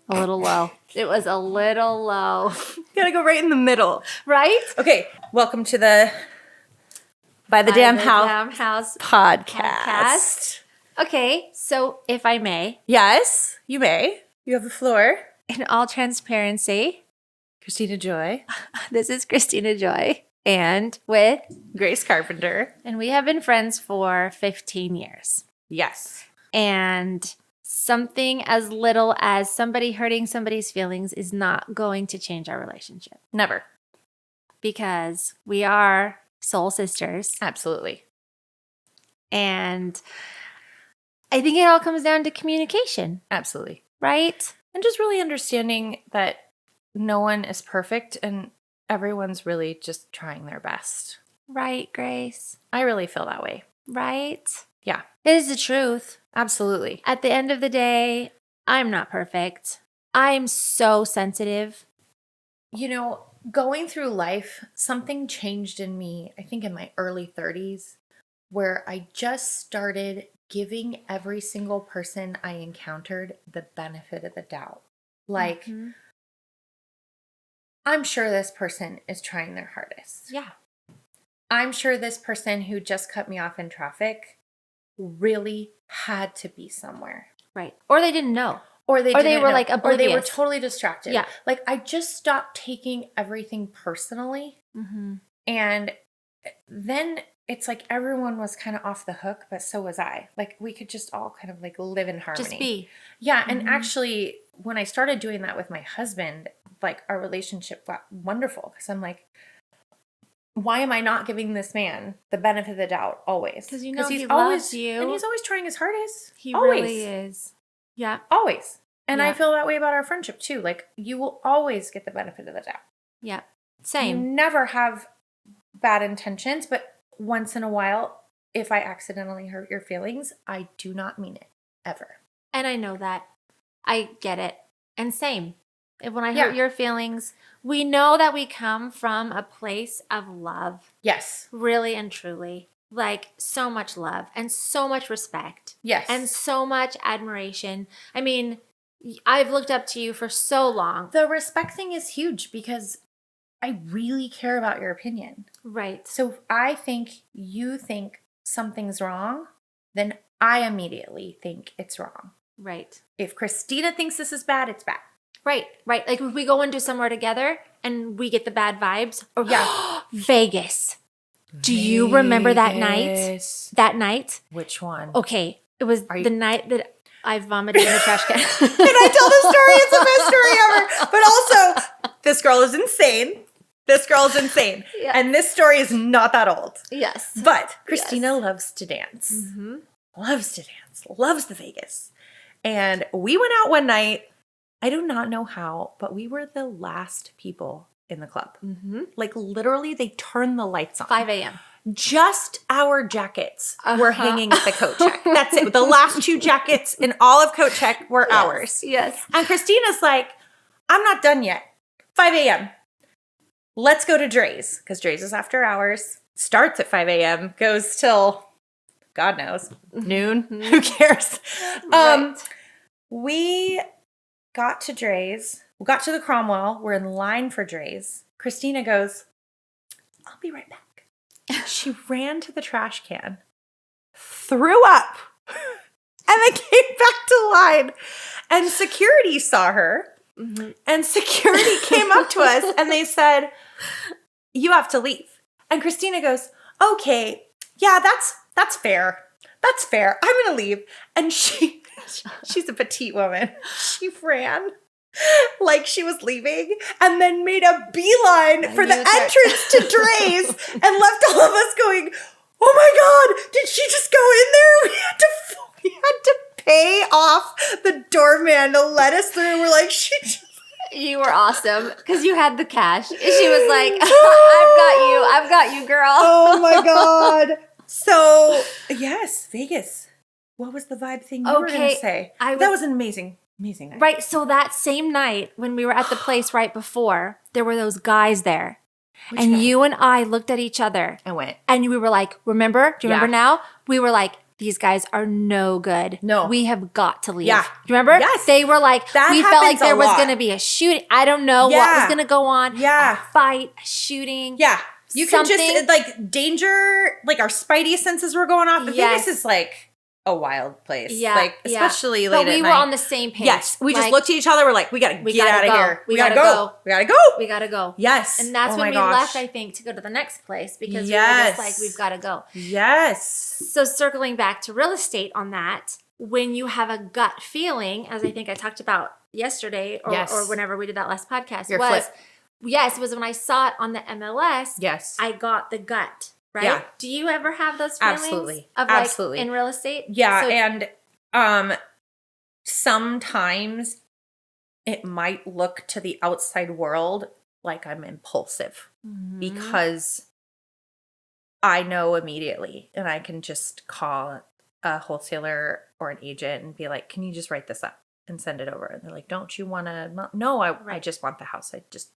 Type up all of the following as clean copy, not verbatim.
A little low. It was a little low. Gotta go right in the middle. Right? Okay, welcome to the By the Damn House podcast. Okay, so if I may, Yes, you may. You have the floor. in all transparency, Christina Joy. this is Christina Joy and with, Grace Carpenter. and we have been friends for 15 years. Yes. And something as little as somebody hurting somebody's feelings is not going to change our relationship Never. because we are soul sisters. Absolutely. And I think it all comes down to communication, Absolutely. right? And just really understanding that no one is perfect and everyone's really just trying their best. Right, Grace? I really feel that way. Right? Yeah. It is the truth. Absolutely. At the end of the day, I'm not perfect. I'm so sensitive. You know, going through life, something changed in me, I think in my early 30s, where I just started giving every single person I encountered the benefit of the doubt. Like, Mhm. I'm sure this person is trying their hardest. Yeah. I'm sure this person who just cut me off in traffic really had to be somewhere. Right. Or they didn't know. Or they Or they didn't were know. like Or they were oblivious. totally distracted. Yeah. Like, I just stopped taking everything personally. Mm-hmm. And then it's like everyone was kind of off the hook, but so was I. Like, we could just all kind of like live in harmony. Just be. Yeah. And Mhm. actually, when I started doing that with my husband, like, our relationship got wonderful because I'm like, why am I not giving this man the benefit of the doubt always? Because you know he's he always, loves you. and he's always trying his hardest. He always. really is. Yeah. Always. And I Yeah. feel that way about our friendship too. Like, you will always get the benefit of the doubt. Yeah. You Same. never have bad intentions, but once in a while, if I accidentally hurt your feelings, I do not mean it ever. And I know that. I get it. And same. When I Yeah. hurt your feelings, we know that we come from a place of love, Yes. really and truly. Like so much love and so much respect Yes. and so much admiration. I mean, I've looked up to you for so long. The respect thing is huge because I really care about your opinion. Right. So if I think you think something's wrong, then I immediately think it's wrong. Right. If Christina thinks this is bad, it's bad. Right. Right. Like if we go into somewhere together and we get the bad vibes. Or Yeah. Vegas. Do you remember that night? Vegas. That night? Which one? Okay. It was Are you- the night that I vomited in the trash can. Can I tell the story? It's the best story ever. But also, this girl is insane. This girl is insane. Yeah. And this story is not that old. Yes. But Christina loves to dance. Mm-hmm. Loves to dance. Loves the Vegas. And we went out one night. I do not know how, but we were the last people in the club. Mm-hmm. Like, literally, they turned the lights on. 5 a.m. Just our jackets were Uh-huh. hanging at the coat check. That's it. The last two jackets in all of coat check were ours. Yes. And Christina's like, I'm not done yet. 5 a.m. Let's go to Dre's. Because Dre's is after hours. Starts at 5 a.m. Goes till, God knows, noon. Who cares? Right. We got to Dre's. We got to the Cromwell. We're in line for Dre's. Christina goes, I'll be right back. She ran to the trash can, threw up, and then came back to line. And security saw her. Mm-hmm. And security came up to us and they said, you have to leave. And Christina goes, okay, yeah, that's fair. That's fair. I'm going to leave. And she's a petite woman. She ran like she was leaving and then made a beeline for the entrance to Dre's and left all of us going, oh my God, did she just go in there? We had to pay off the doorman to let us through. We're like, she just... You were awesome because you had the cash. She was like, I've got you, girl. Oh my God. So, yes, Vegas. What was the vibe thing you were going to say? That was an amazing night. Right. So that same night when we were at the place right before, there were those guys there. Which and guy? you and I looked at each other. I went. And we were like, remember? Do you remember now? We were like, these guys are no good. No. We have got to leave. Yeah. Remember? Yes. They were like, That we felt like happens a there was lot. going to be a shooting. I don't know what Yeah. was going to go on. Yeah. A fight, a shooting. Yeah. You can Something. just, like, danger, like, our spidey senses were going off. Yes. Vegas is, like, a wild place. Yeah. Like, especially late But we at were night. on the same page. Yes. We just Like, looked at each other. We're like, we got to we get gotta out of go. here. We gotta gotta go. go. We got to go. We got to go. Yes. And that's Oh when my we gosh. left, I think, to go to the next place because we were just like, we've got to go. Yes. So circling back to real estate on that, when you have a gut feeling, as I think I talked about yesterday or, Yes. or whenever we did that last podcast, Your was flip. yes, it was when I saw it on the MLS. Yes. I got the gut, right? Yeah. Do you ever have those feelings Absolutely. of Absolutely. like in real estate? Yeah, So- and sometimes it might look to the outside world like I'm impulsive Mhm. because I know immediately and I can just call a wholesaler or an agent and be like, can you just write this up and send it over? And they're like, don't you want to? No, I Right. just want the house. I just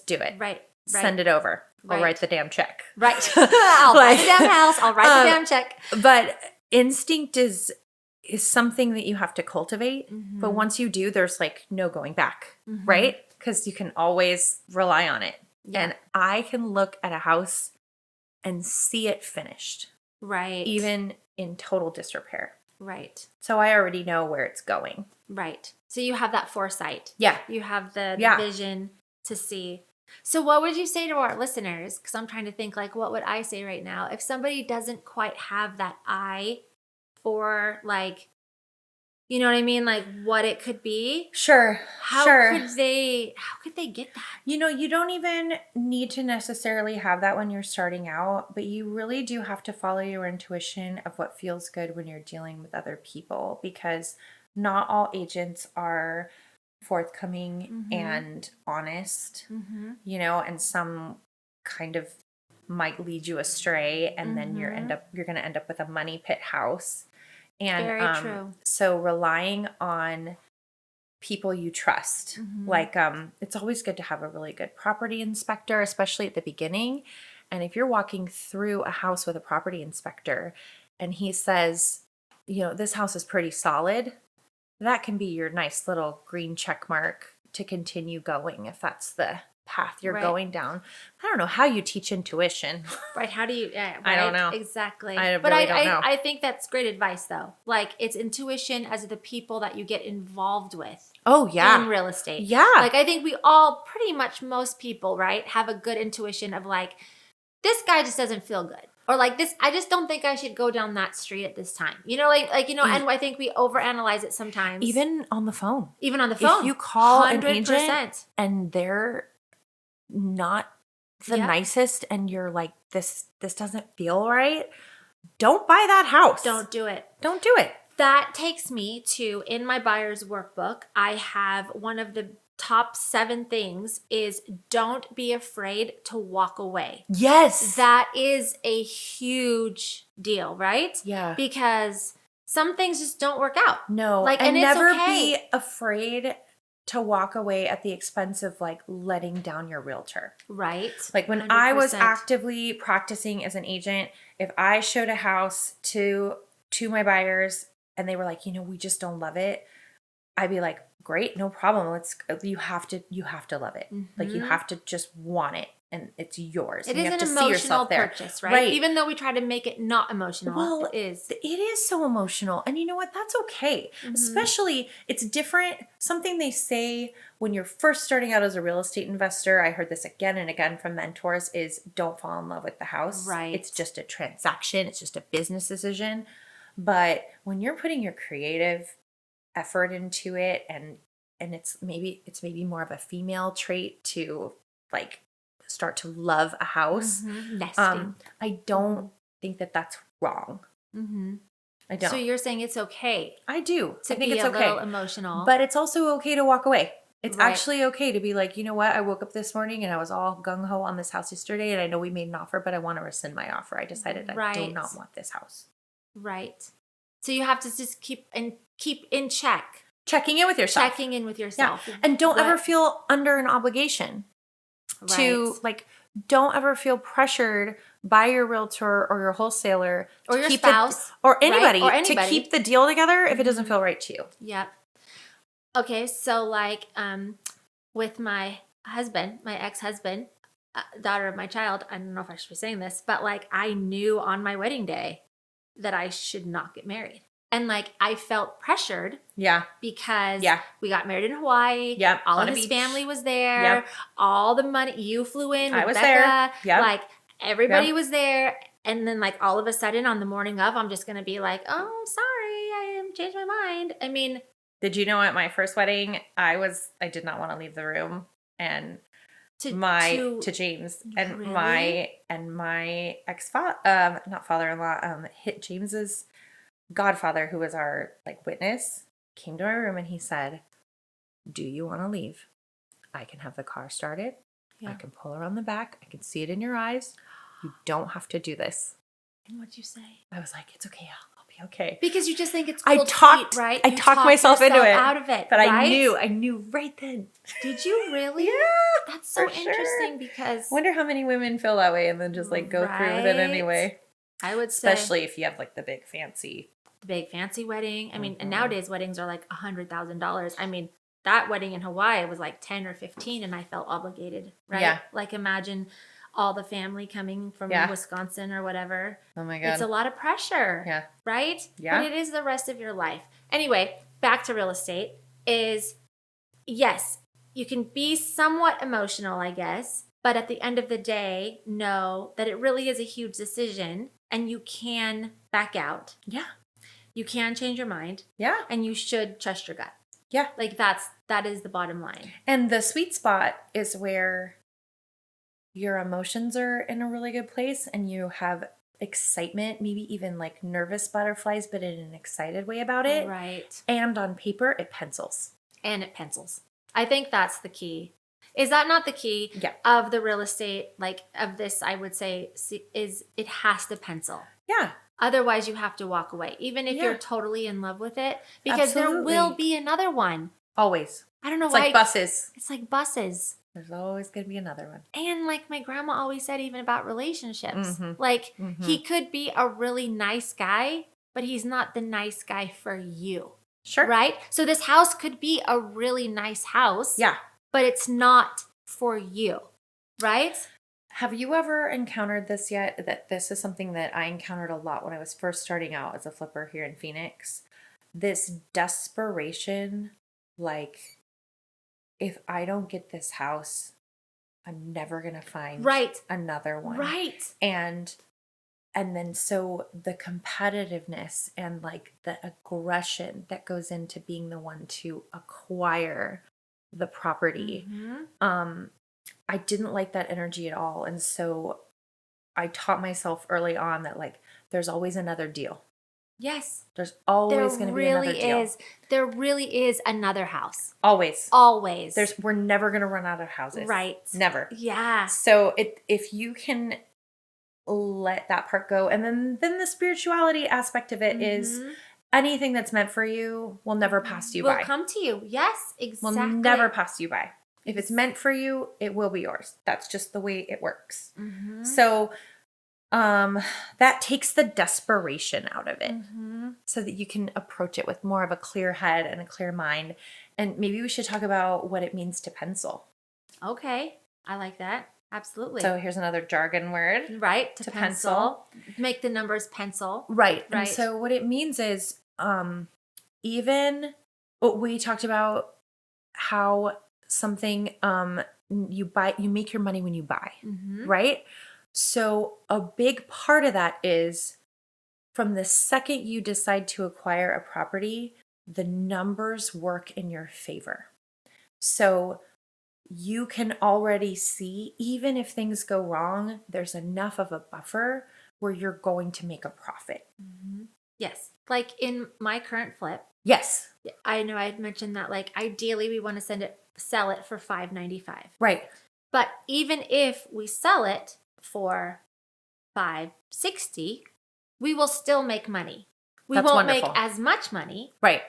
do it. Right. Send it over. I'll Right. write the damn check. Right. I'll buy the damn house. I'll write the damn check. But instinct is something that you have to cultivate. But Mhm. once you do, there's like no going back, Mhm. right? Because you can always rely on it. Yeah. And I can look at a house and see it finished, Right. even in total disrepair. Right. So I already know where it's going. Right. So you have that foresight. Yeah. You have the Yeah. vision to see. So what would you say to our listeners? Because I'm trying to think like, what would I say right now? If somebody doesn't quite have that eye for like, you know what I mean? Like what it could be. Sure. How sure. could they get that? You know, you don't even need to necessarily have that when you're starting out, but you really do have to follow your intuition of what feels good when you're dealing with other people because not all agents are forthcoming Mhm. and honest, Mm-hmm. you know, and some kind of might lead you astray and then you're Mhm. going to end up with a money pit house. And Very true. so relying on people you trust. Mhm. Like it's always good to have a really good property inspector, especially at the beginning. And if you're walking through a house with a property inspector and he says, you know, this house is pretty solid, that can be your nice little green check mark to continue going if that's the path you're Right. going down. I don't know how you teach intuition. Right. How do you, yeah, I don't right? know. Exactly. I but really don't know. I think that's great advice though. Like it's intuition as the people that you get involved with Oh, yeah. in real estate. Yeah. Like I think we all pretty much most people, right, have a good intuition of like, this guy just doesn't feel good. Or like this, I just don't think I should go down that street at this time. You know, like you know, and I think we overanalyze it sometimes. Even on the phone. Even on the phone. If you call an 100%. agent and they're not the Yeah. nicest and you're like, this doesn't feel right, don't buy that house. Don't do it. Don't do it. That takes me to, in my buyer's workbook, I have one of the top 7 things is don't be afraid to walk away. Yes. That is a huge deal, right? Yeah. Because some things just don't work out. No. Like, and and it's never okay. be afraid to walk away at the expense of like letting down your realtor. Right. Like when I was 100%. actively practicing as an agent, if I showed a house to my buyers and they were like, you know, we just don't love it, I'd be like, great, no problem. You have to love it. Like you Mhm. have to just want it and it's yours. It and is you have an to see emotional yourself there. purchase, right? Right. Even though we try to make it not emotional, Well, it is. It is so emotional. And you know what? That's okay. Mhm. Especially, it's different. Something they say when you're first starting out as a real estate investor, I heard this again and again from mentors, is don't fall in love with the house. Right. It's just a transaction. It's just a business decision. But when you're putting your creative effort into it and it's maybe more of a female trait to like start to love a house. Mhm. Nesting. I don't think that that's wrong. Mhm. I don't. So you're saying it's okay I do. to I think be it's a okay. little emotional. But it's also okay to walk away. It's Right. actually okay to be like, you know what? I woke up this morning and I was all gung-ho on this house yesterday and I know we made an offer, but I want to rescind my offer. I decided I do Right. not want this house. Right. So you have to just keep in check. Checking in with yourself. Checking in with Yeah. yourself. And don't ever What- feel under an obligation to Right. like, don't ever feel pressured by your realtor or your wholesaler Or to your keep spouse, or anybody, right? Or to anybody. keep the deal together if it doesn't feel right to you. Yep. Okay, so like with my husband, my ex-husband, daughter of my child, I don't know if I should be saying this, but like I knew on my wedding day that I should not get married. And like I felt pressured. Yeah. Because Yeah. we got married in Hawaii. Yep. All on of a his beach. family was there. Yep. All the money. You flew in with I was Becca. there. Yep. Like everybody Yep. was there. And then like all of a sudden on the morning of, I'm just going to be like, oh, sorry, I changed my mind. I mean. Did you know at my first wedding, I did not want to leave the room, and to James and really? my not father-in-law, James's godfather, who was our like witness, came to my room and he said, "Do you want to leave? I can have the car started. Yeah. I can pull around the back. I can see it in your eyes. You don't have to do this." And what'd you say? I was like, "It's okay. I'll be okay." Because you just think it's cool, right? I talked myself into it, out of it, but right? I knew right then. Did you really? Yeah, that's so interesting because wonder how many women feel that way and then just like go through with it anyway. I would say, especially if you have like the big fancy wedding. I mean, and nowadays weddings are like $100,000. I mean, that wedding in Hawaii was like 10 or 15, and I felt obligated, right? Yeah. Like imagine all the family coming from Wisconsin or whatever. Oh my God. It's a lot of pressure. Yeah. Right? Yeah. But it is the rest of your life. Anyway, back to real estate is, yes, you can be somewhat emotional, I guess, but at the end of the day, know that it really is a huge decision and you can back out. Yeah. You can change your mind. Yeah. And you should trust your gut. Yeah. Like that is the bottom line. And the sweet spot is where your emotions are in a really good place and you have excitement, maybe even like nervous butterflies, but in an excited way about it. Right. And on paper, it pencils. And it pencils. I think that's the key. Is that not the key of the real estate, like of this, I would say, is it has to pencil. Yeah. Otherwise, you have to walk away, even if you're totally in love with it, because there will be another one. Always. I don't know why. It's like buses. It's like buses. There's always going to be another one. And like my grandma always said, even about relationships, like he could be a really nice guy, but he's not the nice guy for you. Sure. Right? So this house could be a really nice house. Yeah. But it's not for you. Right? Have you ever encountered this yet? That this is something that I encountered a lot when I was first starting out as a flipper here in Phoenix. This desperation, like, if I don't get this house, I'm never going to find another one. Right. And then so the competitiveness and like the aggression that goes into being the one to acquire the property. I didn't like that energy at all. And so I taught myself early on that like there's always another deal. Yes. There's always going to be another deal. There really is another house. Always. We're never going to run out of houses. Right. Never. Yeah. So if you can let that part go, and then the spirituality aspect of it is anything that's meant for you will never pass you by. Will come to you. Yes, exactly. Will never pass you by. If it's meant for you, it will be yours. That's just the way it works. So that takes the desperation out of it so that you can approach it with more of a clear head and a clear mind. And maybe we should talk about what it means to pencil. Okay. I like that. Absolutely. So here's another jargon word. Right. To pencil. Make the numbers pencil. Right. And so what it means is even what we talked about how something you make your money when you buy, right? So a big part of that is from the second you decide to acquire a property, the numbers work in your favor. So you can already see, even if things go wrong, there's enough of a buffer where you're going to make a profit. Yes. Like in my current flip. Yes. I know I had mentioned that like ideally we want to sell it for $595. Right. But even if we sell it for $560, we will still make money. We won't make as much money. Right.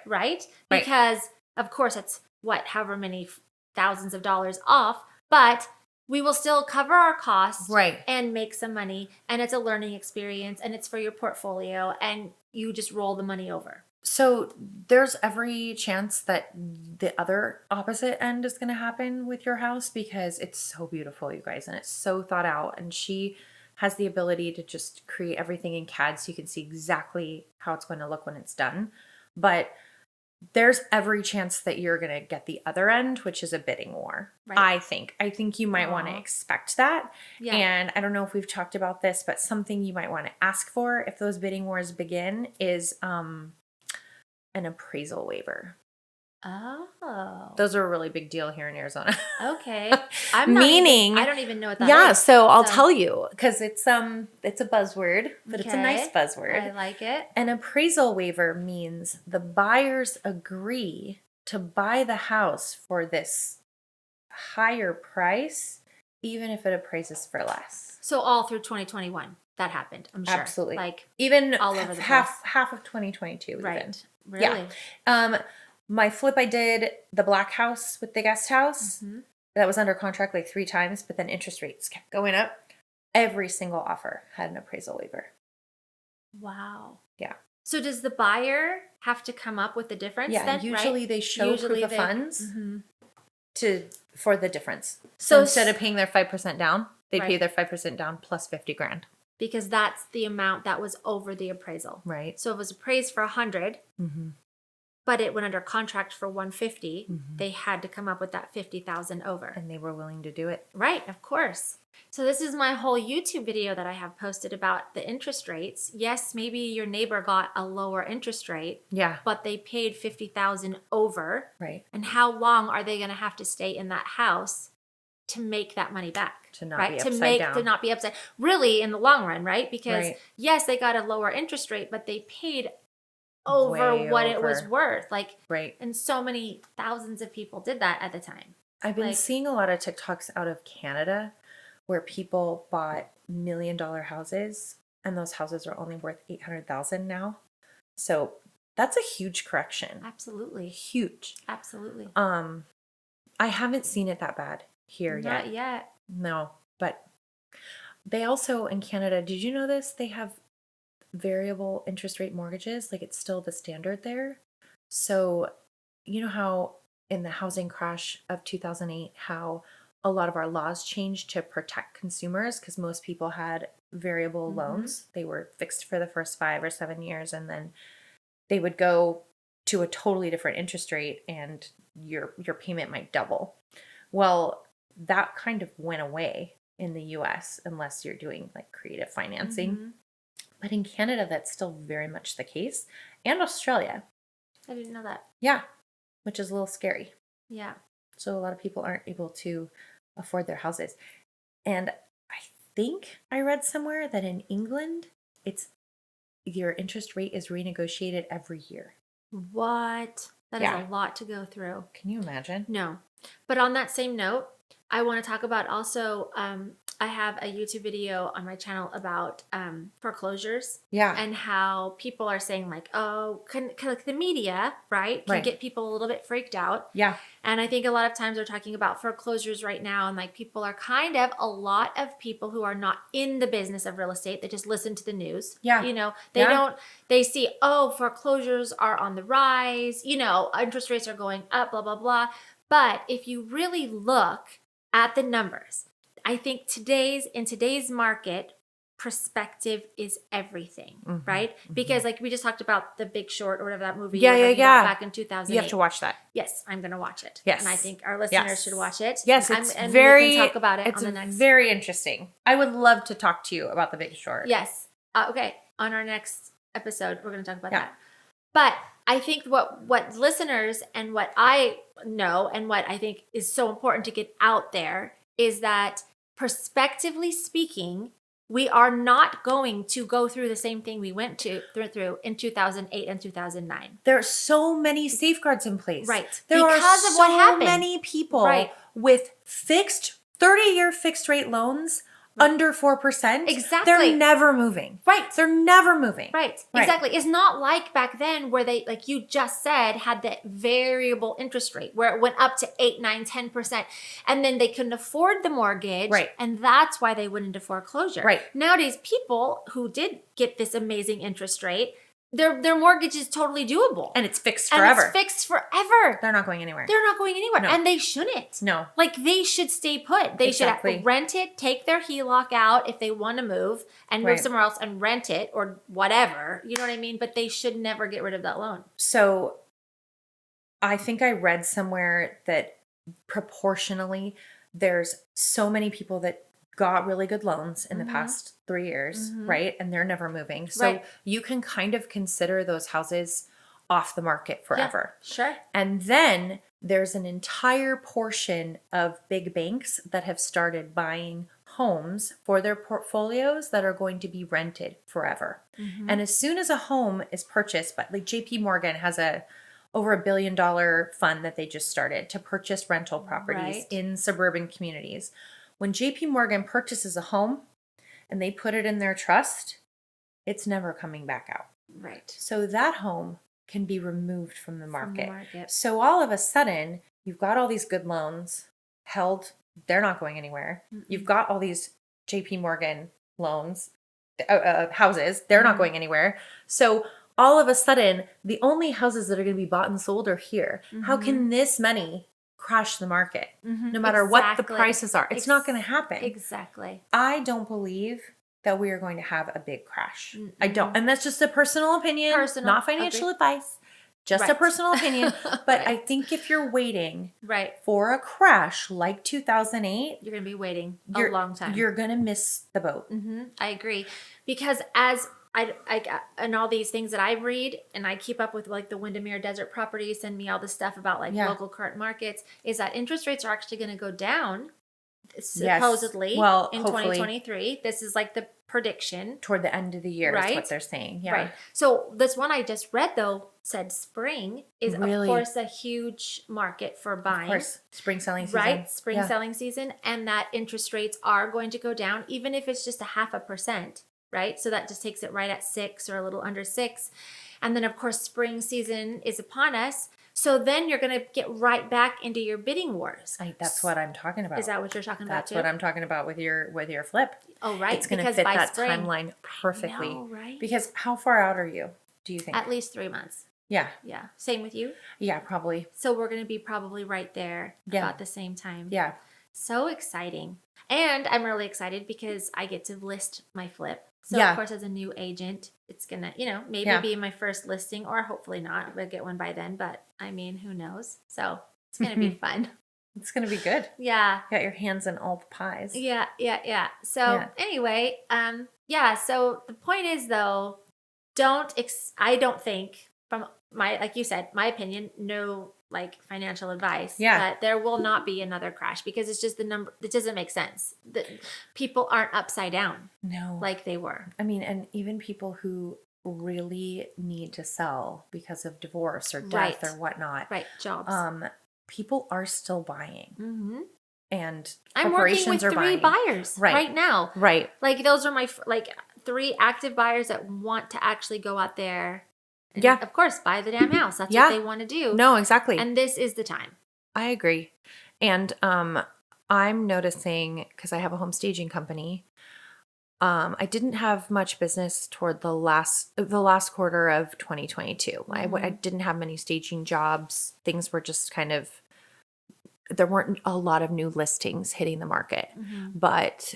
Because of course it's however many thousands of dollars off, but we will still cover our costs Right. and make some money. And it's a learning experience and it's for your portfolio and you just roll the money over. So there's every chance that the other opposite end is going to happen with your house because it's so beautiful, you guys, and it's so thought out. And she has the ability to just create everything in CAD so you can see exactly how it's going to look when it's done. But there's every chance that you're going to get the other end, which is a bidding war. Right. I think you might want to expect that. Yeah. And I don't know if we've talked about this, but something you might want to ask for if those bidding wars begin is an appraisal waiver. Oh. Those are a really big deal here in Arizona. Okay. I don't even know what that is. Yeah, so I'll tell you because it's a buzzword, but it's a Okay. nice buzzword. I like it. An appraisal waiver means the buyers agree to buy the house for this higher price, even if it appraises for less. So all through 2021, that happened. I'm sure. Absolutely. Like even all over the half of 2022. right. Even. Really? Yeah. My flip I did the black house with the guest house. Mm-hmm. That was under contract like 3 times, but then interest rates kept going up. Every single offer had an appraisal waiver. Wow. Yeah. So does the buyer have to come up with the difference then? Usually right? they show proof of funds Mm-hmm. for the difference. So So instead of paying their 5% down, they pay Right. their 5% down plus 50 grand. Because that's the amount that was over the appraisal. Right. So if it was appraised for 100, Mm-hmm. but it went under contract for 150, they had to come up with that 50,000 over. And they were willing to do it. Right, of course. So this is my whole YouTube video that I have posted about the interest rates. Yes, maybe your neighbor got a lower interest rate, Yeah. but they paid 50,000 over. Right. And how long are they going to have to stay in that house to make that money back? To not right? be to upside make down. to not be upside. Really, in the long run, right? Because Right. yes, they got a lower interest rate, but they paid over Way what it was over. worth. Like, Right. and so many thousands of people did that at the time. I've been Like- seeing a lot of TikToks out of Canada where people bought $1 million houses and those houses are only worth 800,000 now. So that's a huge correction. Absolutely. Huge. Absolutely. I haven't seen it that bad here Not yet. yet. No, but they also in Canada, did you know this? They have variable interest rate mortgages. Like it's still the standard there. So you know how in the housing crash of 2008, how a lot of our laws changed to protect consumers because most people had variable loans. They were fixed for the first 5 or 7 years and then they would go to a totally different interest rate and your payment might double. Well, that kind of went away in the US unless you're doing like creative financing. But in Canada, that's still very much the case. And Australia. I didn't know that. Yeah. Which is a little scary. Yeah. So a lot of people aren't able to afford their houses. And I think I read somewhere that in England, it's your interest rate is renegotiated every year. What? That is Yeah. a lot to go through. Can you imagine? No. But on that same note, I want to talk about also, I have a YouTube video on my channel about foreclosures. Yeah. And how people are saying like, oh, like the media, right, can Right. get people a little bit freaked out. Yeah. And I think a lot of times they're talking about foreclosures right now. And like people are kind of, a lot of people who are not in the business of real estate, they just listen to the news. Yeah. You know, they Yeah. don't, they see, oh, foreclosures are on the rise, you know, interest rates are going up, blah, blah, blah. But if you really look at the numbers, I think in today's market, perspective is everything, right? Because like we just talked about The Big Short or whatever that movie you were talking about back in 2008. You have to watch that. Yes, I'm going to watch it. Yes. And I think our listeners Yes. should watch it. Yes, and it's and very. we can talk about it it's on the next. very interesting. I would love to talk to you about The Big Short. Yes. Okay. On our next episode, we're going to talk about Yeah. that. But I think what listeners and what I know and what I think is so important to get out there is that prospectively speaking, we are not going to go through the same thing we went through in 2008 and 2009. There are so many safeguards in place. Right. There Because are of what so happened. many people Right. with 30-year fixed rate loans under 4%, Exactly. they're never moving. Right. They're never moving. Right. Exactly. It's not like back then where they, like you just said, had that variable interest rate where it went up to 8, 9, 10%. And then they couldn't afford the mortgage. Right. And that's why they went into foreclosure. Right. Nowadays, people who did get this amazing interest rate, their mortgage is totally doable. And it's fixed forever. And it's fixed forever. They're not going anywhere. They're not going anywhere. No. And they shouldn't. No. Like they should stay put. They Exactly. should rent it, take their HELOC out if they want to move and move Right. somewhere else and rent it or whatever. You know what I mean? But they should never get rid of that loan. So I think I read somewhere that proportionally there's so many people that got really good loans in the past 3 years, right? And they're never moving. So Right. you can kind of consider those houses off the market forever. Yeah, sure. And then there's an entire portion of big banks that have started buying homes for their portfolios that are going to be rented forever. And as soon as a home is purchased, but like JP Morgan has over $1 billion fund that they just started to purchase rental properties Right. in suburban communities. When JP Morgan purchases a home and they put it in their trust, it's never coming back out. Right. So that home can be removed from the From market. the market. So all of a sudden, you've got all these good loans held. They're not going anywhere. You've got all these JP Morgan loans, houses. They're not going anywhere. So all of a sudden, the only houses that are going to be bought and sold are here. How can this money crash the market? No matter what the Exactly. prices are. It's not going to happen. Exactly. I don't believe that we are going to have a big crash. I don't. And that's just a personal opinion, not financial advice, just a Right. personal opinion. But Right. I think if you're waiting Right. for a crash like 2008, You're going to be waiting a you're, long time. You're going to miss the boat. I agree. Because as I and all these things that I read and I keep up with, like the Windermere Desert Properties send me all this stuff about like Yeah. local current markets, is that interest rates are actually going to go down Yes. supposedly Well, in hopefully. 2023. This is like the prediction. Toward the end of the year is Right. what they're saying. Yeah. Right. So this one I just read though said spring is Really? of course a huge market for buying. Of course. Spring selling season. Right, spring Yeah. selling season, and that interest rates are going to go down, even if it's just 0.5%, right? So that just takes it right at 6 or a little under 6. And then, of course, spring season is upon us. So then you're going to get right back into your bidding wars. That's what I'm talking about. Is that what you're talking That's about what too? I'm talking about with your flip. Oh, right. It's going to because fit by that spring, timeline perfectly. know, right? Because how far out are you, do you think? At least 3 months. Yeah. Yeah. Same with you. Yeah, probably. So we're going to be probably right there Yeah. about the same time. Yeah. So exciting. And I'm really excited because I get to list my flip. So Yeah. of course, as a new agent, it's gonna, maybe Yeah. be my first listing, or hopefully not. We'll get one by then, but I mean, who knows? So it's gonna be fun. It's going to be good. Yeah. Got your hands in all the pies. Yeah. So Yeah. anyway, so the point is though, I don't think from like you said, my opinion, no like financial advice, Yeah. that there will not be another crash because it's just the number. It doesn't make sense. The people aren't upside down No. like they were. I mean, and even people who really need to sell because of divorce or death Right. or whatnot. Right. Jobs. People are still buying. Mm-hmm. And I'm working with corporations are 3 buying. buyers Right. right now. Right. Like those are my 3 active buyers that want to actually go out there. And Yeah. Of course, buy the damn house. That's Yeah. what they want to do. No, exactly. And this is the time. I agree. And I'm noticing, because I have a home staging company, I didn't have much business toward the last quarter of 2022. I didn't have many staging jobs. Things were just kind of, there weren't a lot of new listings hitting the market. But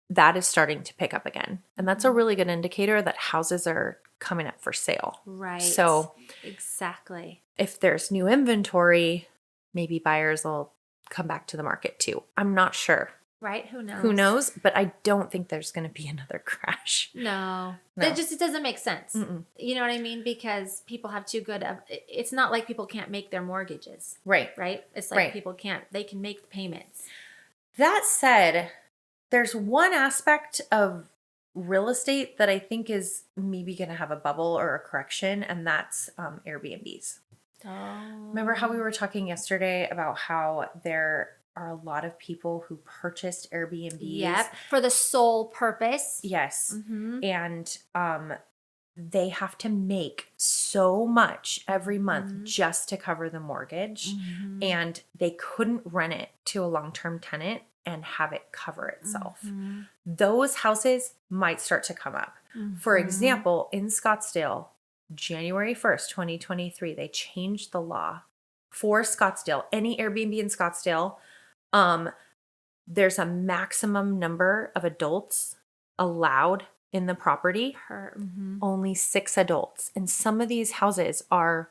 that is starting to pick up again. And that's a really good indicator that houses are coming up for sale. Right. So exactly. if there's new inventory, maybe buyers will come back to the market too. I'm not sure. Right? Who knows? Who knows? But I don't think there's going to be another crash. No. No. It doesn't make sense. Mm-mm. You know what I mean? Because people have too good of, it's not like people can't make their mortgages, Right. right? It's like Right. they can make the payments. That said, there's one aspect of real estate that I think is maybe going to have a bubble or a correction, and that's Airbnbs. Oh. Remember how we were talking yesterday about how they're are a lot of people who purchased Airbnbs. Yep. For the sole purpose. Yes. Mm-hmm. And they have to make so much every month just to cover the mortgage. Mm-hmm. And they couldn't rent it to a long-term tenant and have it cover itself. Mm-hmm. Those houses might start to come up. For Mm-hmm. example, in Scottsdale, January 1st, 2023, they changed the law for Scottsdale. Any Airbnb in Scottsdale, there's a maximum number of adults allowed in the property. Mm-hmm. Only 6 adults. And some of these houses are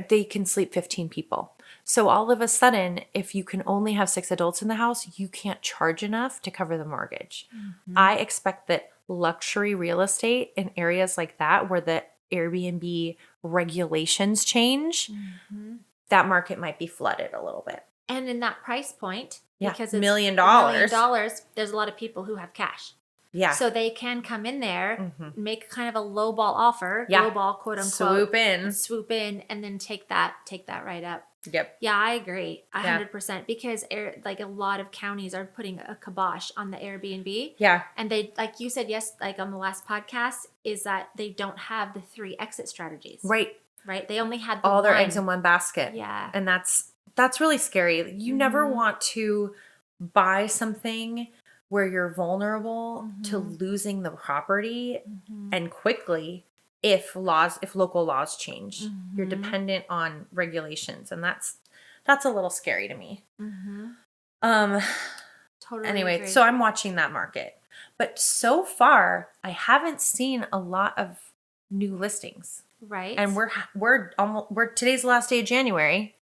they can sleep 15 people. So all of a sudden, if you can only have 6 adults in the house, you can't charge enough to cover the mortgage. Mm-hmm. I expect that luxury real estate in areas like that where the Airbnb regulations change, Mm-hmm. that market might be flooded a little bit. And in that price point, Yeah, because $1 it's million. $1 million, there's a lot of people who have cash. Yeah. So they can come in there, Mhm. make kind of a low ball offer, Yeah. low ball, quote unquote, Swoop in, and then take that right up. Yep. Yeah, I agree 100% Yeah. because like a lot of counties are putting a kibosh on the Airbnb. Yeah. And they, like you said, yes, like on the last podcast, is that they don't have the 3 exit strategies. Right. Right. They only had all their one. eggs in one basket. Yeah. And that's really scary. You never want to buy something where you're vulnerable to losing the property and quickly if local laws change. You're dependent on regulations, and that's a little scary to me. Totally anyway, agree. so I'm watching that market. But so far, I haven't seen a lot of new listings. Right. And we're today's the last day of January.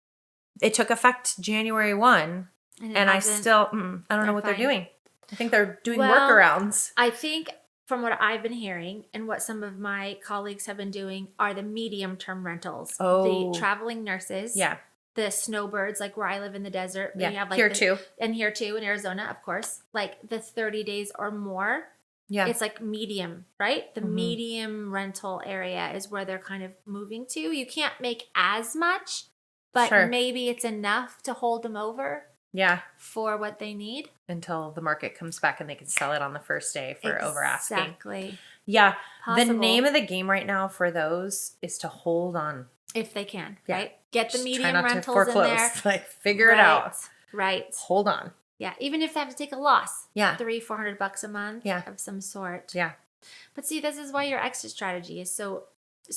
It took effect January 1, and I still I don't know what they're doing. I think they're doing workarounds. I think from what I've been hearing and what some of my colleagues have been doing are the medium-term rentals. Oh. The traveling nurses. Yeah. The snowbirds, like where I live in the desert. Yeah. Have like here too. And here too, in Arizona, of course. Like the 30 days or more. Yeah. It's like medium, right? The medium rental area is where they're kind of moving to. You can't make as much, but maybe it's enough to hold them over. Yeah. For what they need. Until the market comes back and they can sell it on the first day for over asking. Exactly. Yeah. Possible. The name of the game right now for those is to hold on. If they can, right? Get the medium not rentals to foreclose. in there. Like, figure it out. Right. Hold on. Yeah. Even if they have to take a loss. Yeah. $300-$400 a month. Yeah. Of some sort. Yeah. But see, this is why your exit strategy is so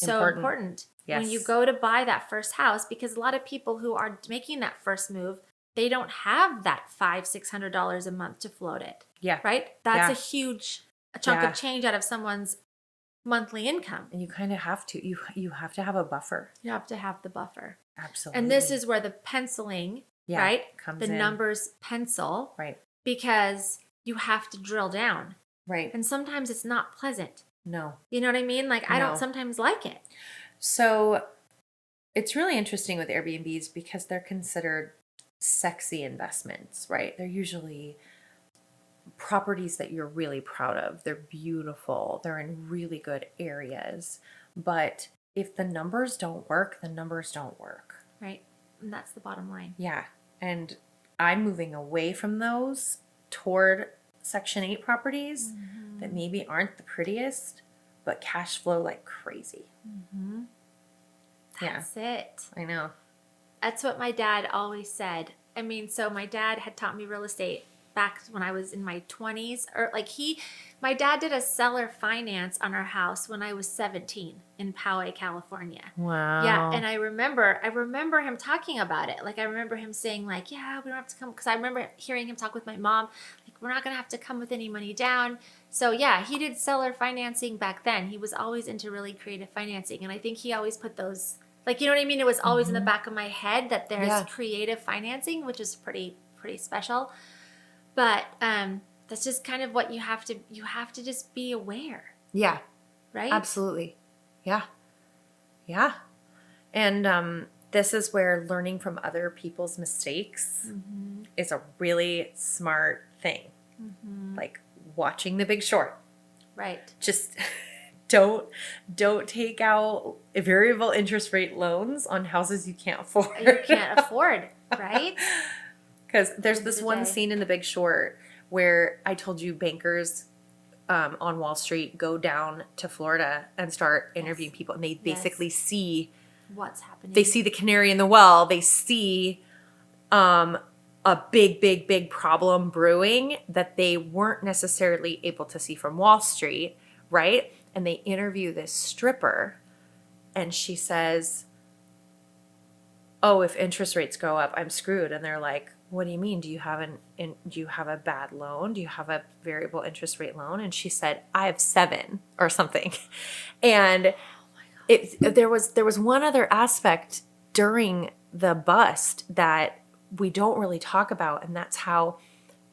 important. Yes. When you go to buy that first house, because a lot of people who are making that first move, they don't have that $500-$600 a month to float it. Yeah. Right? That's a huge chunk of change out of someone's monthly income. And you kind of have to. You have to have a buffer. You have to have the buffer. Absolutely. And this is where the penciling, right? Comes the in. numbers pencil. Right. Because you have to drill down. Right. And sometimes it's not pleasant. No. You know what I mean? Like, I don't sometimes like it. So it's really interesting with Airbnbs because they're considered sexy investments, right? They're usually properties that you're really proud of. They're beautiful. They're in really good areas. But if the numbers don't work, the numbers don't work. Right. And that's the bottom line. Yeah. And I'm moving away from those toward Section 8 properties that maybe aren't the prettiest, but cash flow like crazy. That's it. I know. That's what my dad always said. I mean, so my dad had taught me real estate back when I was in my 20s. My dad did a seller finance on our house when I was 17 in Poway, California. Wow. Yeah, and I remember him talking about it. Like, I remember him saying, like, yeah, we don't have to come, because I remember hearing him talk with my mom, like, we're not going to have to come with any money down. So, yeah, he did seller financing back then. He was always into really creative financing, and I think he always put those, like, you know what I mean? It was always in the back of my head that there's creative financing, which is pretty special. But that's just kind of what you have to just be aware. Yeah. Right? Absolutely. Yeah. Yeah. And this is where learning from other people's mistakes is a really smart thing. Like watching The Big Short. Right. Just don't take out variable interest rate loans on houses you can't afford. You can't afford. right? Because there's End of this the one day. scene in The Big Short where I told you bankers on Wall Street go down to Florida and start interviewing people, and they basically see What's happening? they see the canary in the well. They see a big problem brewing that they weren't necessarily able to see from Wall Street, right? And they interview this stripper, and she says, "Oh, if interest rates go up, I'm screwed." And they're like, "What do you mean? Do you have a bad loan? Do you have a variable interest rate loan?" And she said, "I have 7 or something." And there was one other aspect during the bust that we don't really talk about, and that's how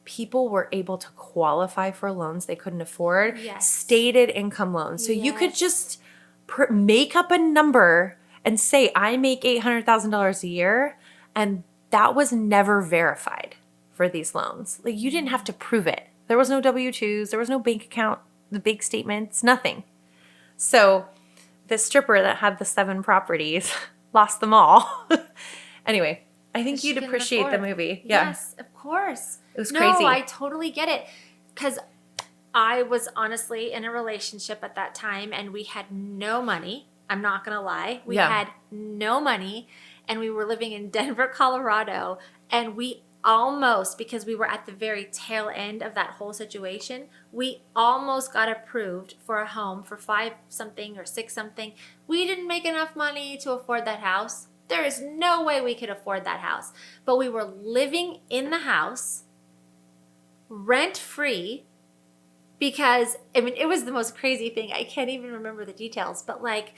people were able to qualify for loans they couldn't afford. Yes. Stated income loans. So you could Yes. just make up a number and say, I make $800,000 a year, and that was never verified for these loans. Like, you didn't have to prove it. There was no W-2s, there was no bank account, the bank statements, nothing. So the stripper that had the 7 properties lost them all. Anyway, I think She you'd couldn't appreciate the afford. movie. Yeah. Yes, of course. It was No, crazy. I totally get it. Because I was honestly in a relationship at that time, and we had no money. I'm not going to lie. We had no money, and we were living in Denver, Colorado, and we almost, because we were at the very tail end of that whole situation, we almost got approved for a home for 5 something or 6 something. We didn't make enough money to afford that house. There is no way we could afford that house. But we were living in the house, rent-free, because, I mean, it was the most crazy thing. I can't even remember the details, but like,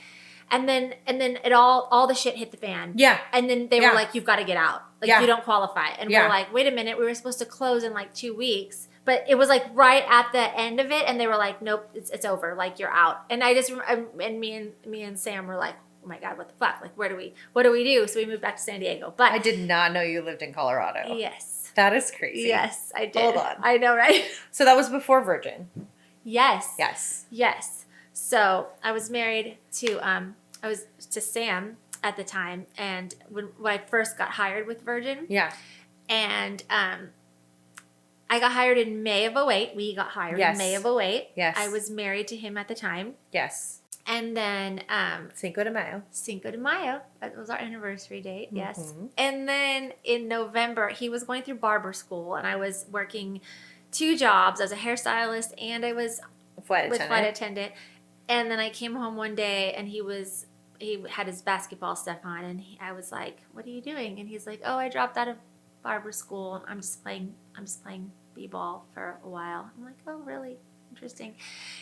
and then it all the shit hit the fan. Yeah. And then they were like, you've got to get out. Like, you don't qualify. And we're like, wait a minute, we were supposed to close in like 2 weeks. But it was like right at the end of it, and they were like, nope, it's over. Like, you're out. And I just, and me and Sam were like, oh my God, what the fuck? Like, what do we do? So we moved back to San Diego. But I did not know you lived in Colorado. yes. That is crazy. Yes, I did. Hold on. I know, right? So that was before Virgin. Yes. Yes. Yes. So I was married to Sam at the time, and when I first got hired with Virgin. Yeah. And I got hired in May of 2008. We got hired in May of 2008. Yes. I was married to him at the time. Yes. And then Cinco de Mayo. Cinco de Mayo. That was our anniversary date. Yes. Mm-hmm. And then in November, he was going through barber school, and I was working 2 jobs. I was a hairstylist, and I was flight attendant. And then I came home one day, and he had his basketball stuff on, and I was like, "What are you doing?" And he's like, "Oh, I dropped out of barber school. I'm just playing b-ball for a while." I'm like, "Oh, really? Interesting."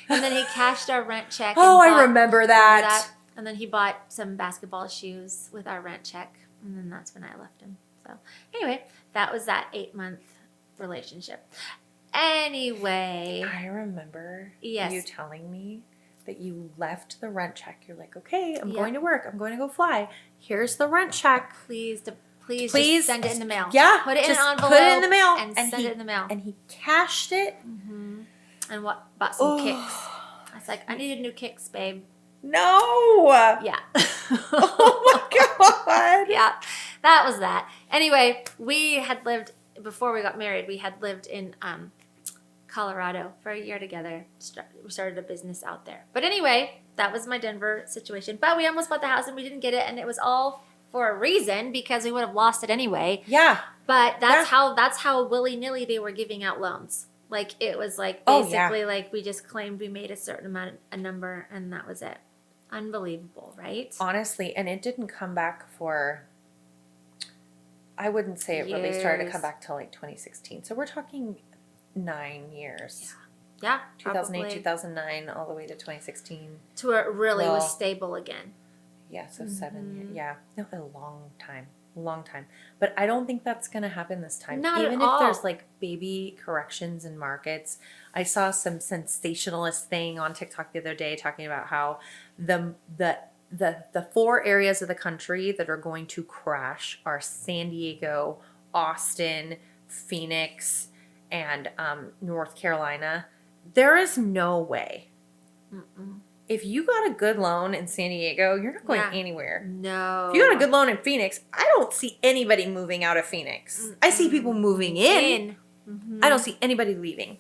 And then he cashed our rent check. Oh, I remember that. And then he bought some basketball shoes with our rent check, and then that's when I left him. So anyway, that was that 8-month relationship. Anyway, I remember yes. you telling me that you left the rent check. You're like, okay, I'm going to work. I'm going to go fly. Here's the rent check. Please just send it in the mail. Yeah. Put it in an envelope. Put it in the mail. And send it in the mail. And he cashed it. Mm-hmm. And bought some kicks. I was like, I needed new kicks, babe. No. Yeah. Oh my God. Yeah. That was that. Anyway, before we got married, we had lived in Colorado for a year together. We started a business out there. But anyway, that was my Denver situation. But we almost bought the house and we didn't get it, and it was all for a reason, because we would have lost it anyway. Yeah. But that's how willy-nilly they were giving out loans. Like, it was like basically like we just claimed we made a certain amount, a number, and that was it. Unbelievable, right? Honestly, and it didn't come back for, I wouldn't say it really started to come back till like 2016. So we're talking 9 years. Yeah. 2008, probably. 2009, all the way to 2016. To where it really was stable again. Yeah, so 7 years. Yeah. No, a long time. Long time. But I don't think that's going to happen this time. Not Even at all. if there's like baby corrections in markets. I saw some sensationalist thing on TikTok the other day talking about how the 4 areas of the country that are going to crash are San Diego, Austin, Phoenix, and North Carolina. There is no way. if you got a good loan in San Diego, you're not going Yeah. anywhere. No. If you got a good loan in Phoenix, I don't see anybody moving out of Phoenix. I see people moving in. Mm-hmm. I don't see anybody leaving.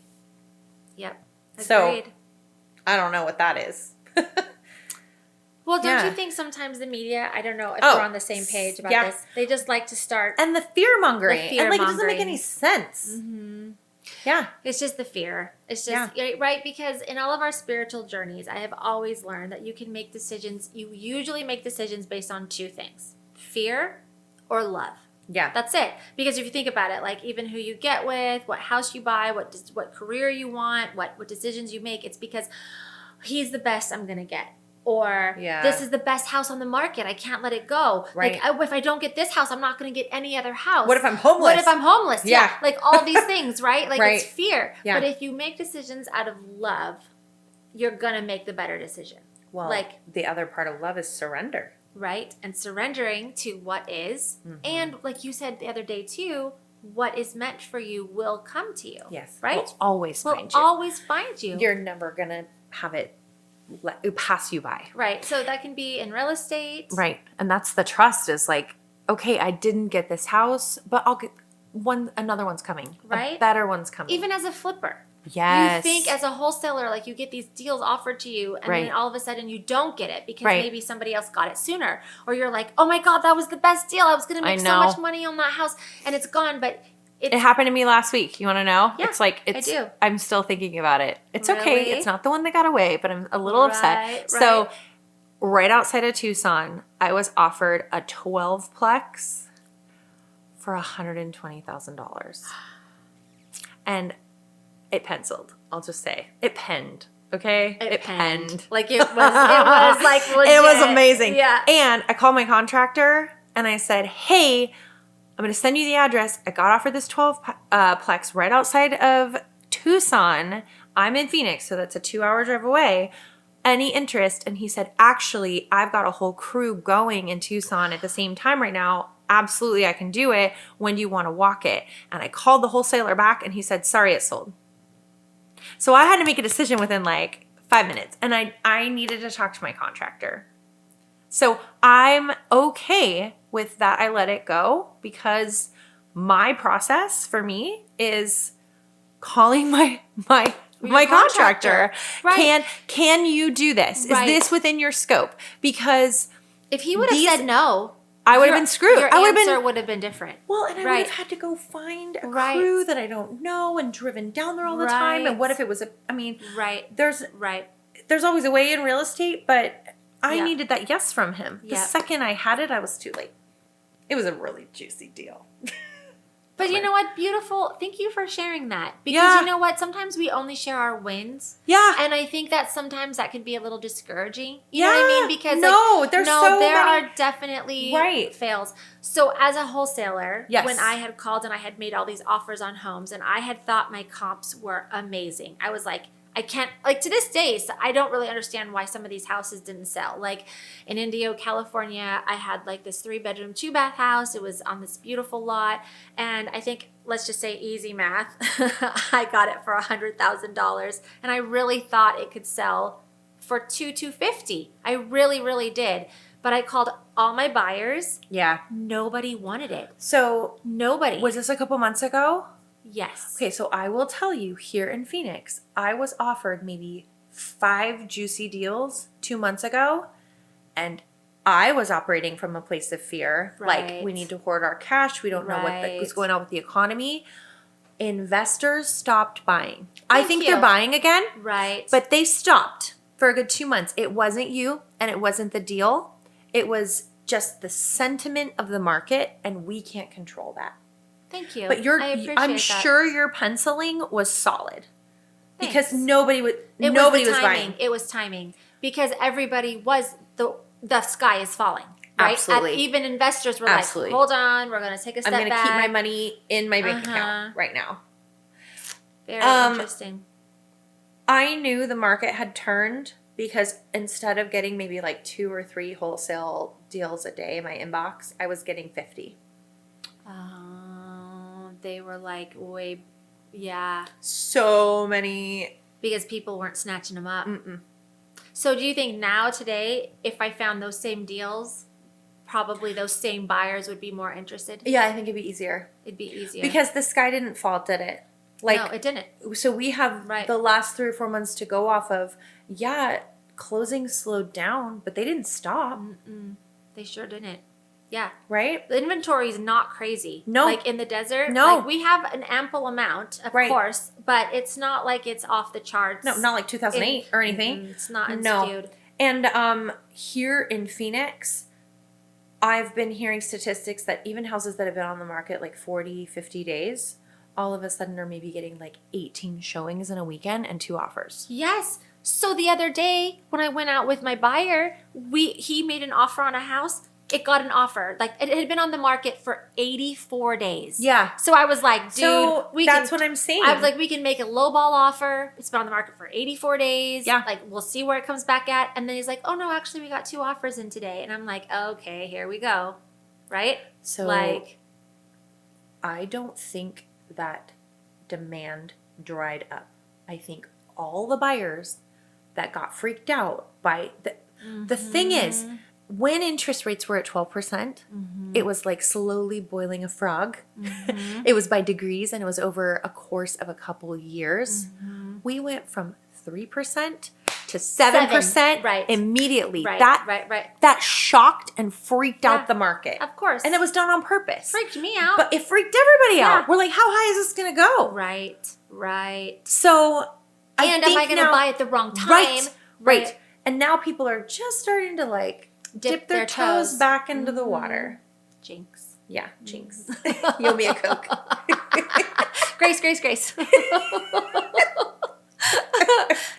Yep. So, Agreed. I don't know what that is. Well, don't Yeah. you think sometimes the media, I don't know if Oh, we're on the same page about yeah. this, they just like to start. And the fear-mongering. The And, like, it doesn't make fear-mongering. any sense. Mm-hmm. Yeah. It's just the fear. It's just, right? Because in all of our spiritual journeys, I have always learned that you can make decisions. You usually make decisions based on two things: fear or love. Yeah. That's it. Because if you think about it, like even who you get with, what house you buy, what career you want, what decisions you make, it's because he's the best I'm going to get. Or this is the best house on the market. I can't let it go. Right. Like if I don't get this house, I'm not going to get any other house. What if I'm homeless? What if I'm homeless? Yeah. Like all these things, right? Like Right. it's fear. Yeah. But if you make decisions out of love, you're going to make the better decision. Well, like the other part of love is surrender. Right? And surrendering to what is. Mm-hmm. And like you said the other day too, what is meant for you will come to you. Yes. Right? Will always Will find you. always find you. You're never going to have it pass you by. Right. So that can be in real estate. Right. And that's the trust is like, okay, I didn't get this house, but I'll get another one's coming. Right. A better one's coming. Even as a flipper. Yes. You think as a wholesaler, like you get these deals offered to you and Right. then all of a sudden you don't get it because Right. maybe somebody else got it sooner. Or you're like, oh my God, that was the best deal. I was going to make so know. much money on that house and it's gone. But it happened to me last week. You want to know? Yeah, it's like, I do. I'm still thinking about it. It's okay. Really? It's not the one that got away, but I'm a little upset. Right. So right outside of Tucson, I was offered a 12-plex for $120,000. And it penciled. I'll just say it penned. Okay, It penned. penned. Like it was like legit. It was amazing. Yeah. And I called my contractor and I said, "Hey, I'm going to send you the address. I got offered this 12-plex right outside of Tucson. I'm in Phoenix, so that's a 2-hour drive away. Any interest?" And he said, "Actually, I've got a whole crew going in Tucson at the same time right now. Absolutely, I can do it. When do you want to walk it?" And I called the wholesaler back and he said, "Sorry, it's sold." So I had to make a decision within like 5 minutes. And I needed to talk to my contractor. So I'm okay with that. I let it go because my process for me is calling my contractor. Right. Can you do this? Right. Is this within your scope? Because if he would have said no, I would have been screwed. Your I would have answer been would have been different. well, and I Right. would have had to go find a Right. crew that I don't know and driven down there all the time. And what if it was Right. there's always a way in real estate, but I needed that yes from him. The second I had it, I was too late. It was a really juicy deal. But you know what? Beautiful. Thank you for sharing that. Because you know what? Sometimes we only share our wins. Yeah. And I think that sometimes that can be a little discouraging. You know what I mean? Because there are definitely fails. So as a wholesaler, when I had called and I had made all these offers on homes and I had thought my comps were amazing, I was like, I can't, like to this day, so I don't really understand why some of these houses didn't sell. Like in Indio, California, I had like this 3-bedroom, 2-bath house. It was on this beautiful lot. And I think, let's just say easy math, I got it for $100,000. And I really thought it could sell for $250,000. I really, really did. But I called all my buyers. Yeah. Nobody wanted it. So nobody. Was this a couple months ago? Yes. Okay, so I will tell you, here in Phoenix, I was offered maybe 5 juicy deals 2 months ago, and I was operating from a place of fear. Right. Like, we need to hoard our cash. We don't know what's going on with the economy. Investors stopped buying. I think they're buying again. Right. But they stopped for a good 2 months. It wasn't you, and it wasn't the deal. It was just the sentiment of the market, and we can't control that. Thank you. But I'm sure your penciling was solid. Thanks. Because nobody was buying. It was timing. Because everybody was the sky is falling. Right? Absolutely. Even investors were like, hold on, we're gonna take a step back. I'm gonna keep my money in my bank account right now. Very interesting. I knew the market had turned because instead of getting maybe like 2 or 3 wholesale deals a day in my inbox, I was getting 50. They were like, so many. Because people weren't snatching them up. Mm-mm. So do you think now today, if I found those same deals, probably those same buyers would be more interested? Yeah, I think it'd be easier. It'd be easier. Because the sky didn't fall, did it? Like, no, it didn't. So we have the last 3 or 4 months to go off of. Yeah, closings slowed down, but they didn't stop. They sure didn't. Yeah. Right? The inventory is not crazy. No. Like in the desert. No. Like we have an ample amount, of course, but it's not like it's off the charts. No, not like 2008 or anything. It's not skewed. No. And here in Phoenix, I've been hearing statistics that even houses that have been on the market like 40, 50 days, all of a sudden are maybe getting like 18 showings in a weekend and 2 offers. Yes. So the other day when I went out with my buyer, he made an offer on a house. It got an offer. Like it had been on the market for 84 days. Yeah. So I was like, dude, that's what I'm saying. I was like, we can make a lowball offer. It's been on the market for 84 days. Yeah. Like we'll see where it comes back at. And then he's like, oh no, actually we got 2 offers in today. And I'm like, okay, here we go. Right? So like, I don't think that demand dried up. I think all the buyers that got freaked out by the thing is, when interest rates were at 12%, it was like slowly boiling a frog. It was by degrees and it was over a course of a couple years. We went from 3% to 7% immediately. Right, right. That shocked and freaked out the market. Of course. And it was done on purpose. Freaked me out. But it freaked everybody out. We're like, how high is this going to go? Right. So, am I going to buy at the wrong time? Right. And now people are just starting to like dip their toes back into the water. Jinx. Yeah, jinx. You owe me a Coke. Grace.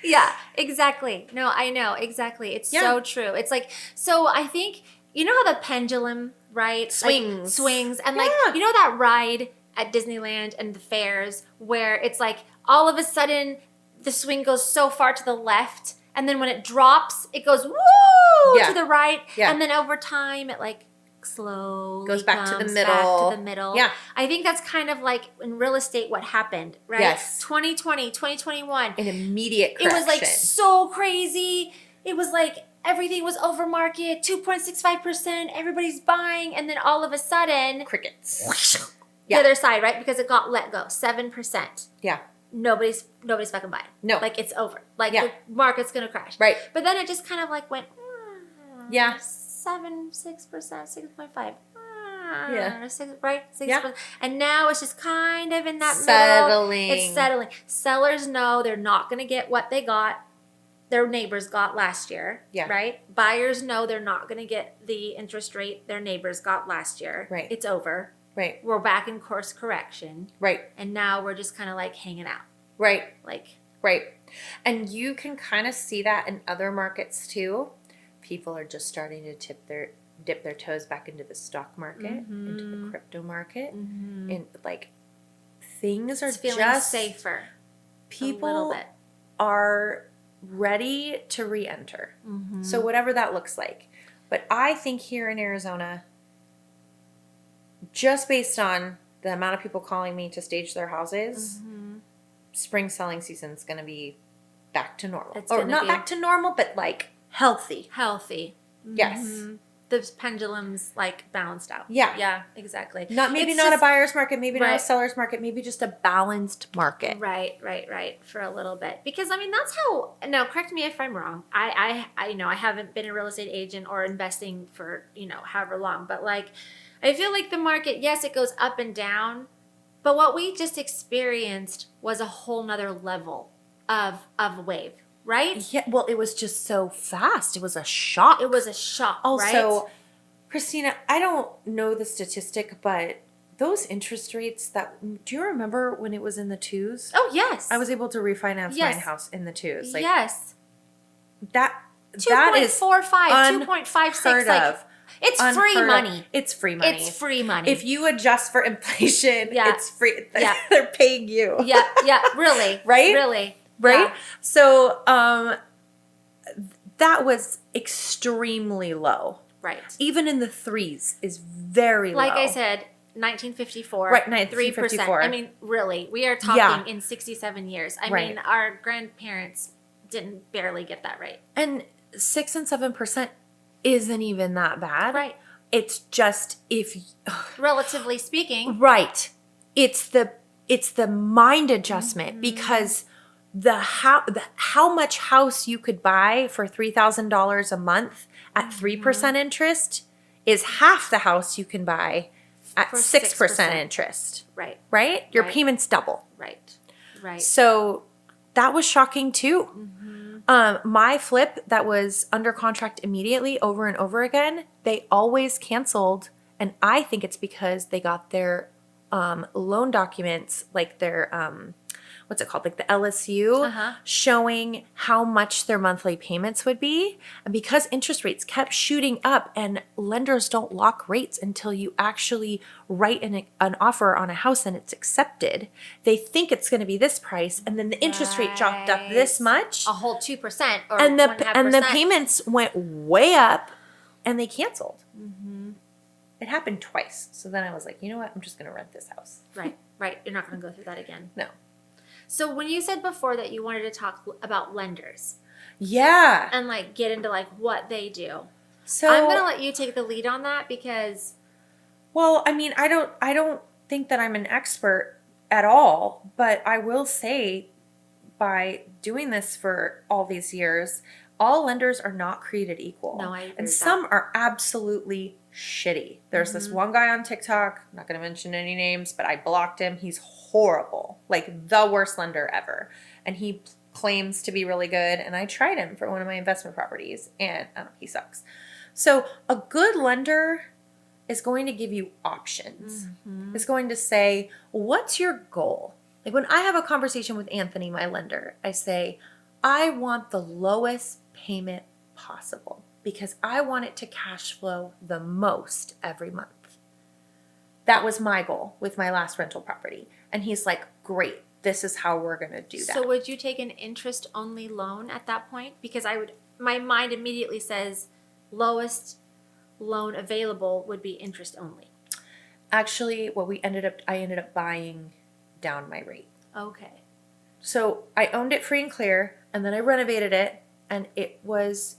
Yeah, exactly. No, I know. Exactly. It's so true. It's like, so I think, you know how the pendulum, right? Swings. Like, swings. And like, you know that ride at Disneyland and the fairs where it's like all of a sudden the swing goes so far to the left and then when it drops, it goes woo to the right. Yeah. And then over time it like slowly goes back to the middle. Back to the middle. Yeah. I think that's kind of like in real estate what happened, right? Yes. 2020, 2021. An immediate correction. It was like so crazy. It was like everything was over market, 2.65%, everybody's buying, and then all of a sudden crickets. The other side, right? Because it got let go. 7%. Yeah. Nobody's fucking buying. No. Like it's over. Like the market's gonna crash. Right. But then it just kind of like went 6%, 6.5. Yeah. 6, right? 6%. Yeah. And now it's just kind of in that settling. Middle. It's settling. Sellers know they're not going to get what they got, their neighbors got last year. Yeah. Right? Buyers know they're not going to get the interest rate their neighbors got last year. Right. It's over. Right. We're back in course correction. Right. And now we're just kind of like hanging out. Right. Like. Right. And you can kind of see that in other markets too. People are just starting to dip their toes back into the stock market, into the crypto market, and like things are feeling just safer. People a little bit. are ready to re-enter. So whatever that looks like. But I think here in Arizona, just based on the amount of people calling me to stage their houses, spring selling season is going to be back to normal. Or not back to normal, but like healthy. Yes. The pendulum's like balanced out. Yeah, exactly. Not a buyer's market, maybe not a seller's market, maybe just a balanced market. Right. For a little bit, because I mean that's how. No, correct me if I'm wrong. I I haven't been a real estate agent or investing for however long, but like I feel like the market, yes, it goes up and down, but what we just experienced was a whole nother level of wave. Right? Yeah, well, it was just so fast. It was a shock. Also, right? Christina, I don't know the statistic, but those interest rates do you remember when it was in the 2s? Oh, yes. I was able to refinance my house in the 2s. Like, yes. That is 2.45, 2.56. Like, it's free money. It's free money. It's free money. If you adjust for inflation, it's free. They're paying you. Yeah, really. Right? Really. Right? Yeah. So that was extremely low. Right. Even in the 3s is very low. Like I said, 1954. Right, 1954. 3%. I mean, really, we are talking in 67 years. I mean, our grandparents didn't barely get that right. And 6 and 7% isn't even that bad. Right. It's just Relatively speaking. right. It's the mind adjustment because how much house you could buy for $3,000 a month at 3% interest is half the house you can buy at For 6% interest. Right. Right? Your Right. payments double. Right. Right. So that was shocking too. My flip that was under contract immediately over and over again, they always canceled. And I think it's because they got their loan documents, like their, what's it called? Like the LSU, showing how much their monthly payments would be. And because interest rates kept shooting up and lenders don't lock rates until you actually write an offer on a house and it's accepted, they think it's going to be this price. And then the interest rate dropped up this much. A whole 2% or And 1.5%. the payments went way up and they canceled. It happened twice. So then I was like, you know what? I'm just going to rent this house. Right. Right. You're not going to go through that again. No. So when you said before that you wanted to talk about lenders. Yeah. And like get into like what they do. So I'm going to let you take the lead on that because. Well, I mean, I don't think that I'm an expert at all, but I will say by doing this for all these years, all lenders are not created equal. No, I agree and with some that. are absolutely shitty. There's this one guy on TikTok, I'm not going to mention any names, but I blocked him. He's horrible, like the worst lender ever. And he claims to be really good. And I tried him for one of my investment properties and he sucks. So a good lender is going to give you options. Is going to say, what's your goal? Like when I have a conversation with Anthony, my lender, I say, I want the lowest payment possible because I want it to cash flow the most every month. That was my goal with my last rental property. And he's like, great, this is how we're going to do that. So would you take an interest-only loan at that point? Because my mind immediately says lowest loan available would be interest only. Actually, I ended up buying down my rate. Okay. So I owned it free and clear, and then I renovated it, and it was,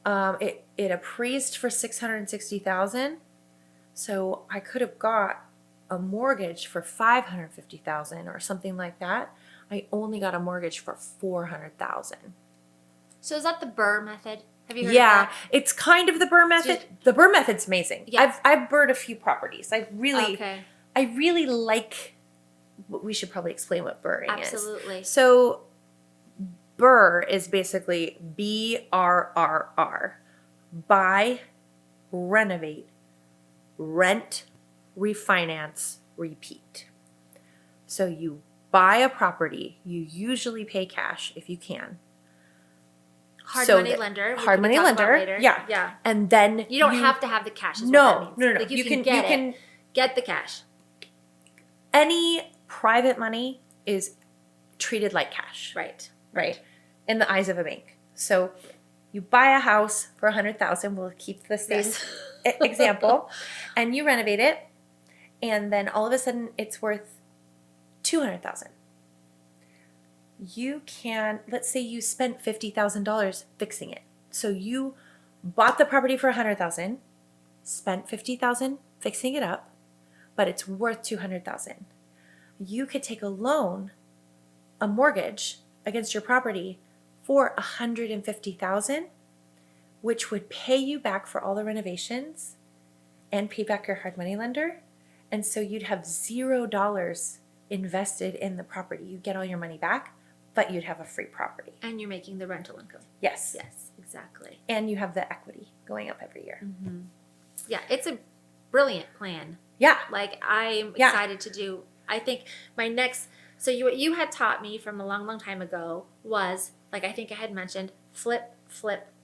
it appraised for $660,000. So I could have got a mortgage for $550,000 or something like that. I only got a mortgage for $400,000. So is that the Burr method? Have you heard of that? It's kind of the Burr method. The Burr method's amazing. Yeah. I've burred a few properties. I really like. We should probably explain what burring is. Absolutely. So Burr is basically BRRR. Buy, renovate, rent, refinance, repeat. So you buy a property, you usually pay cash if you can. Hard money lender. Hard money lender. Yeah. Yeah. And then you don't have to have the cash. Is No. what that means. Like you can get the cash. Any private money is treated like cash. Right. In the eyes of a bank. So you buy a house for $100,000. We'll keep the same example, and you renovate it, and then all of a sudden it's worth $200,000. You can, let's say you spent $50,000 fixing it. So you bought the property for $100,000, spent $50,000 fixing it up, but it's worth $200,000. You could take a loan, a mortgage against your property for $150,000, which would pay you back for all the renovations and pay back your hard money lender. And so you'd have $0 invested in the property. You get all your money back, but you'd have a free property. And you're making the rental income. Yes. Yes, exactly. And you have the equity going up every year. Yeah, it's a brilliant plan. Yeah. Like I'm excited to do. I think my next. So what you had taught me from a long, long time ago was, like I think I had mentioned, flip,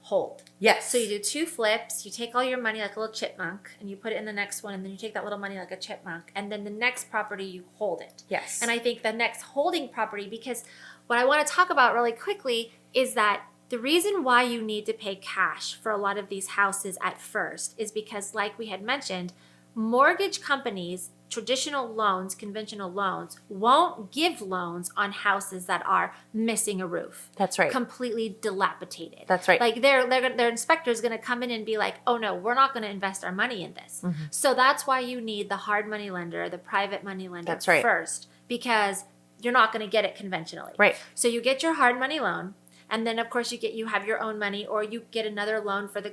hold. Yes. So you do 2 flips, you take all your money like a little chipmunk, and you put it in the next one, and then you take that little money like a chipmunk, and then the next property you hold it. Yes. And I think the next holding property, because what I want to talk about really quickly is that the reason why you need to pay cash for a lot of these houses at first is because, like we had mentioned, mortgage companies, traditional loans, conventional loans, won't give loans on houses that are missing a roof. That's right. Completely dilapidated. That's right. Like their inspector is going to come in and be like, oh no, we're not going to invest our money in this. So that's why you need the hard money lender, the private money lender That's right. first, because you're not going to get it conventionally. Right. So you get your hard money loan, and then of course you have your own money, or you get another loan for the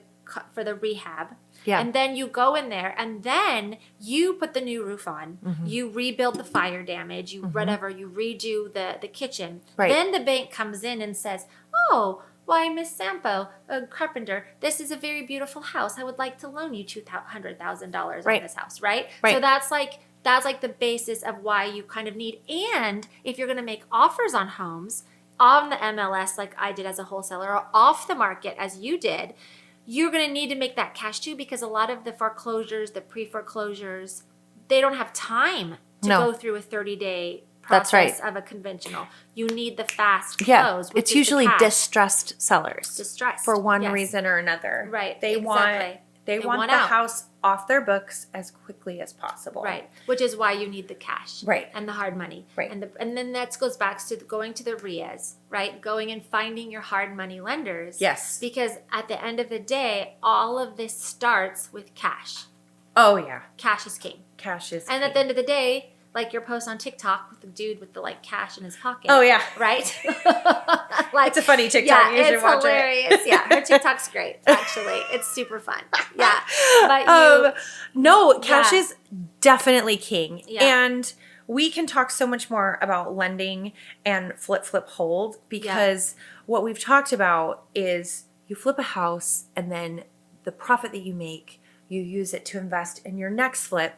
rehab. Yeah. And then you go in there, and then you put the new roof on. You rebuild the fire damage. You whatever. You redo the kitchen. Right. Then the bank comes in and says, "Oh, why, Miss Sampo, a carpenter, this is a very beautiful house. I would like to loan you $200,000 Right. on this house." Right. Right. So that's like the basis of why you kind of need. And if you're going to make offers on homes on the MLS, like I did as a wholesaler, or off the market as you did, you're going to need to make that cash too, because a lot of the foreclosures, the pre-foreclosures, they don't have time to go through a 30-day process of a conventional. You need the fast close. It's usually distressed sellers. Distressed. For one reason or another. Right. They want the house off their books as quickly as possible. Right. Which is why you need the cash. Right. And the hard money. Right. And then that goes back to going to the RIAs, right? Going and finding your hard money lenders. Yes. Because at the end of the day, all of this starts with cash. Oh, yeah. Cash is king. Cash is And king. at the end of the day, like your post on TikTok with the dude with the cash in his pocket. Oh, yeah. Right? It's a funny TikTok. You should watch hilarious. it. Yeah, her TikTok's great, actually. It's super fun. Yeah. But no, cash is definitely king. Yeah. And we can talk so much more about lending and flip, hold, because what we've talked about is you flip a house and then the profit that you make, you use it to invest in your next flip.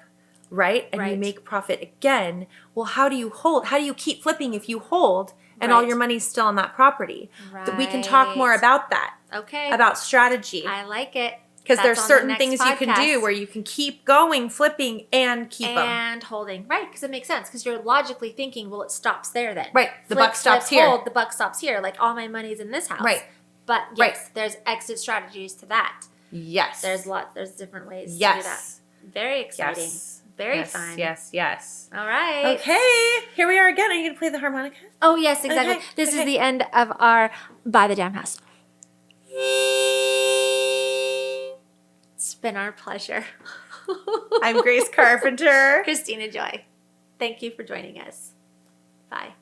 Right? And you make profit again. Well, how do you hold? How do you keep flipping if you hold and all your money's still on that property? Right. We can talk more about that. Okay. About strategy. I like it. Because there's certain things you can do where you can keep going, flipping, and keep them. And holding. Right, because it makes sense. Because you're logically thinking, well, it stops there then. Right. The buck stops here. Hold, the buck stops here. Like, all my money's in this house. Right. But yes, there's exit strategies to that. Yes. There's different ways to do that. Very exciting. Yes. Very fun. Yes. All right. Okay. Here we are again. Are you going to play the harmonica? Oh, yes, exactly. Okay. This is the end of our Buy the Damn House. It's been our pleasure. I'm Grace Carpenter. Christina Joy. Thank you for joining us. Bye.